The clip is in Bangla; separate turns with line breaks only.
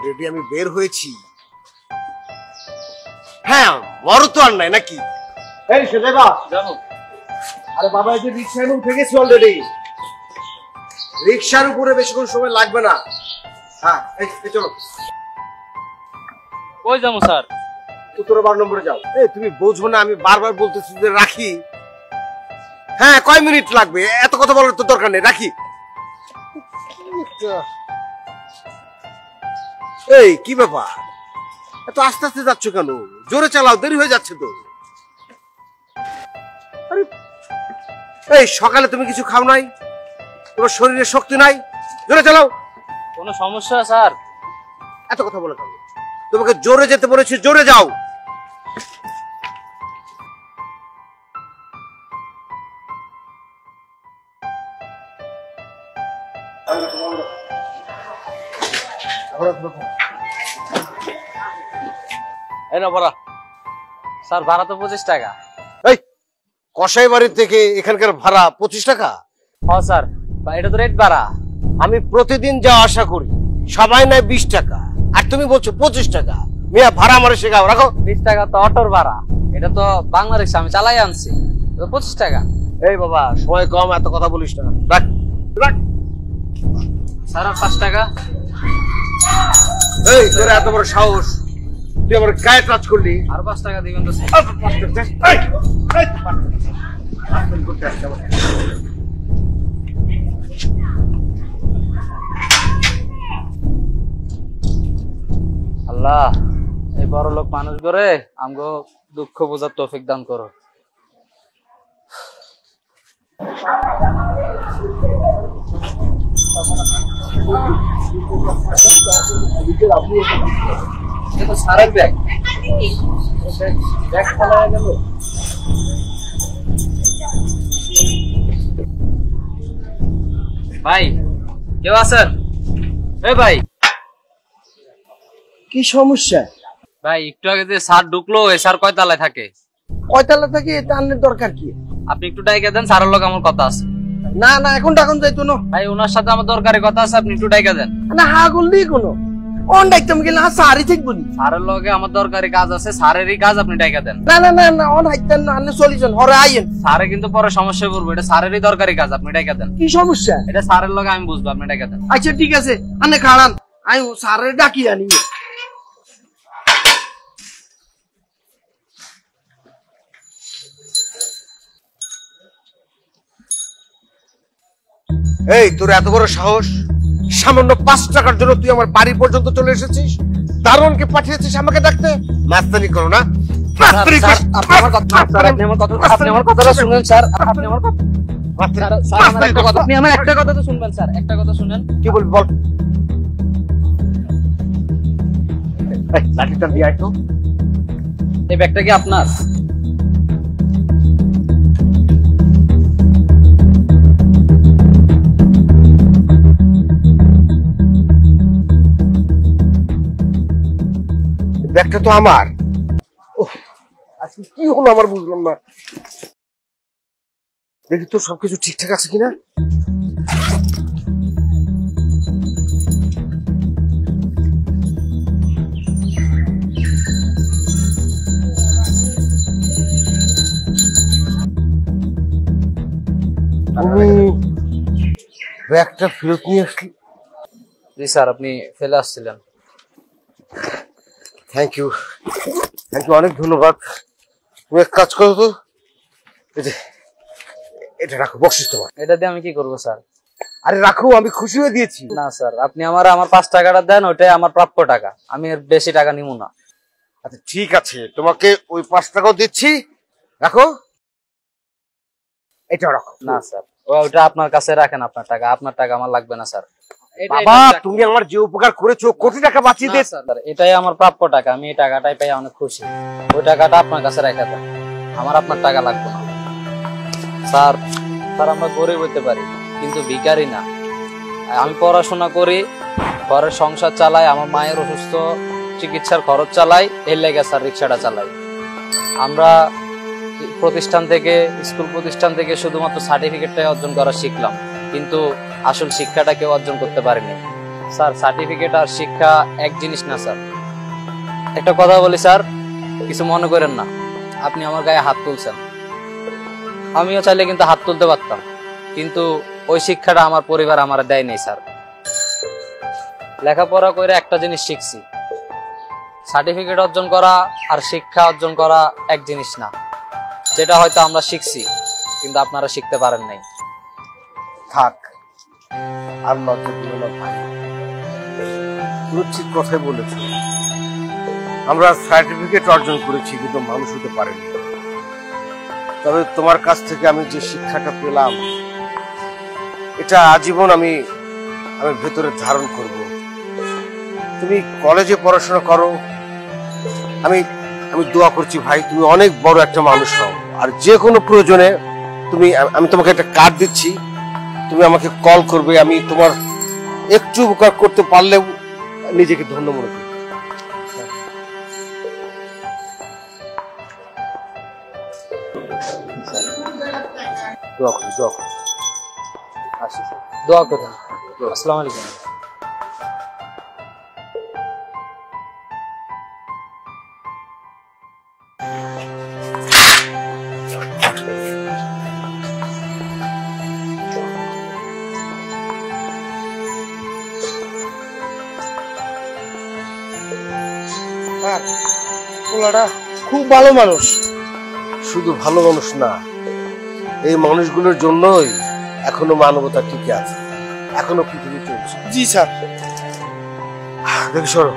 রেডি আমি বের হয়েছি। হ্যাঁ বড় তো আর নাই নাকি? এই সোজাবা
যাবো।
আরে বাবা এই যে রিক্সায় উঠে গেছি অলরেডি। রিক্সার উপরে বেশিক্ষণ সময় লাগবে না। হ্যাঁ এই চলো।
কই যাবো স্যার?
12 নম্বরে যাও। এই তুমি বুঝবো না আমি বারবার বলতেছি যে রাখি। হ্যাঁ কয় মিনিট লাগবে, এত কথা বলার তো দরকার নেই, রাখি। এই কি ব্যাপার, এত আস্তে আস্তে যাচ্ছ কেন? জোরে চালাও, দেরি হয়ে যাচ্ছে তো। আরে এই সকালে তুমি কিছু খাও নাই, তোমার শরীরে শক্তি নাই, জোরে চালাও।
কোনো সমস্যা স্যার?
এত কথা বলে কেন? তোমাকে জোরে যেতে বলেছি, জোরে যাও।
এই না ভাড়া। স্যার ভাড়া তো 25 টাকা।
এই কসাই বাড়ি থেকে এখানকার ভাড়া 25 টাকা?
হ্যাঁ স্যার, এটা তো রেট ভাড়া।
আমি প্রতিদিন যা আশা করি সবাই নেয় 20 টাকা, আর তুমি বলছো 25 টাকা। মিয়া ভাড়া মারে শেখাও, রাখো।
20 টাকা তো অটোর ভাড়া, এটা তো বাংলা রিক্সা, আমি চালাই আনছি, 25 টাকা।
এই বাবা সময় কম, এত কথা বলিস না, রাখ রাখ।
স্যার আর 5 টাকা।
এই তোর এত বড় সাহস, তুই আমার গায়ে টাচ করলি।
আর 5 টাকা দিবেন তো স্যার? আল্লাহ এই বড় লোক মানুষ করে আমগো দুঃখ বোঝার তৌফিক দান করো। সারের ব্যাগ ব্যাগ ফেলা হয়ে গেল। ভাই কেউ আছেন? এই ভাই,
কি সমস্যা?
ভাই একটু আগে যে স্যার ঢুকলো, এই স্যার কয় তলায় থাকে?
কয়তলা থেকে এটা আনলে দরকার কি?
আপনি একটু ডাইকা দেন, স্যারের লোক আমার কথা আছে।
না না এখন ডাকুন যাইতো না
ভাই, ওনার সাথে আমার দরকারি কথা আছে, আপনি একটু ডাইকা দেন।
না হা করলেই কোনো অন ডাইতাম গেলে সারি ঠিক বলি।
স্যারের লগে আমার দরকারি কাজ আছে, স্যারেরই কাজ, আপনি ডাইকা দেন।
না না না না অন হাইতেন না, আনলে সলিউশন হরে আইয়েন।
স্যারে কিন্তু পরে সমস্যায় পড়বো, এটা স্যারেরই দরকারি কাজ, আপনি ডাইকা দেন।
কি সমস্যা?
এটা স্যারের লগে আমি বুঝবো, আপনি ডাইকা দেন।
আচ্ছা ঠিক আছে, আনে খাড়ান, আমি সারে ডাকি আনি।
এই তোর এত বড় সাহস, সামান্য 5 টাকার জন্য তুই আমার বাড়ি পর্যন্ত চলে এসেছিস, দারোয়ানকে পাঠিয়েছিস আমাকে ডাকতে? মাস্তানি করো না? মাস্তানি কর।
আপনি আমার কথাটা শুনেন স্যার, আপনি আমার কথা, আপনি আমার একটা কথা তো শুনবেন স্যার, একটা কথা শুনেন।
কি বলবি বল। এই লাঠিটা দিয়ে আয় তো।
এই ব্যাগটা কি আপনার?
ব্যাগটা তো আমার। আজকে কি হলো আমার বুঝলাম না। দেখি তো সবকিছু ঠিকঠাক আছে কিনা। ব্যাগটা ফেরত নিয়ে আসলি?
জি স্যার, আপনি ফেলে আসছিলেন।
থ্যাংক ইউ, থ্যাংক ইউ, অনেক ধন্যবাদ। তুমি এক কাজ করো তো, এটা রাখো, বকশিস তোমার।
এটা দিয়ে আমি কি করবো স্যার?
আরে রাখো, আমি খুশি হয়ে দিয়েছি।
না স্যার, আপনি আমার 5 টাকাটা দেন, ওইটাই আমার প্রাপ্য টাকা, আমি এর বেশি টাকা নিব না।
আচ্ছা ঠিক আছে, তোমাকে ওই 5 টাকাও দিচ্ছি, রাখো। এটাও রাখো।
না স্যার, ওটা আপনার কাছে রাখেন, আপনার টাকা আমার লাগবে না স্যার।
বাবা তুমি আমার যে উপকার করেছো, কোটি টাকা বাঁচিয়ে দে।
এটাই আমার প্রাপ্য টাকা, আমি এই টাকাটাই পাই অনেক খুশি। ওই টাকাটা আপনার কাছে রেখে দেন, আমার আপনার টাকা লাগবে না স্যার। স্যার আমরা গরিব হইতে পারি কিন্তু ভিখারি না। আমি পড়াশোনা করি, ঘরের সংসার চালাই, আমার মায়ের অসুস্থ চিকিৎসার খরচ চালাই, এর লেগে স্যার রিক্সাটা চালাই। আমরা স্কুল প্রতিষ্ঠান থেকে শুধুমাত্র সার্টিফিকেটটাই অর্জন করা শিখলাম, কিন্তু আসল শিক্ষাটা কেউ অর্জন করতে পারেনি স্যার সার্টিফিকেট আর শিক্ষা এক জিনিস না স্যার। একটা কথা বলি স্যার, কিছু মনে করেন না, আপনি আমার গায়ে হাত তুলছেন। আমিও চাইলে কিন্তু হাত তুলতে পারতাম, কিন্তু ওই শিক্ষাটা আমার পরিবার আমার দেয় নেই স্যার। লেখাপড়া করে একটা জিনিস শিখছি, সার্টিফিকেট অর্জন করা আর শিক্ষা অর্জন করা এক জিনিস না। যেটা হয়তো আমরা শিখছি কিন্তু আপনারা শিখতে পারেন নাই।
থাক, আর লজ্জা দিও না ভাই, তুমি ঠিক কথাই বলেছ। আমরা সার্টিফিকেট অর্জন করেছি কিন্তু মানুষ হতে পারিনি। তবে তোমার কাছ থেকে আমি যে শিক্ষাটা পেলাম, এটা আজীবন আমি ভেতরে ধারণ করব। তুমি কলেজে পড়াশোনা করো, আমি দোয়া করছি ভাই, তুমি অনেক বড় একটা মানুষ হও। আর যে কোনো প্রয়োজনে আমি তোমাকে একটা কার্ড দিচ্ছি, তুমি আমাকে কল করবে। আমি তোমার একটু উপকার করতে পারলেও নিজেকে ধন্য মনে করি। দোয়া করি, দোয়া করি।
আসি স্যার, দোয়া করুন। আসসালামু আলাইকুম।
পোলাটা খুব ভালো মানুষ।
শুধু ভালো মানুষ না, এই মানুষগুলোর জন্যই এখনো মানবতা টিকে আছে, এখনো পৃথিবী চলছে।
জি স্যার।
দেখি সরো।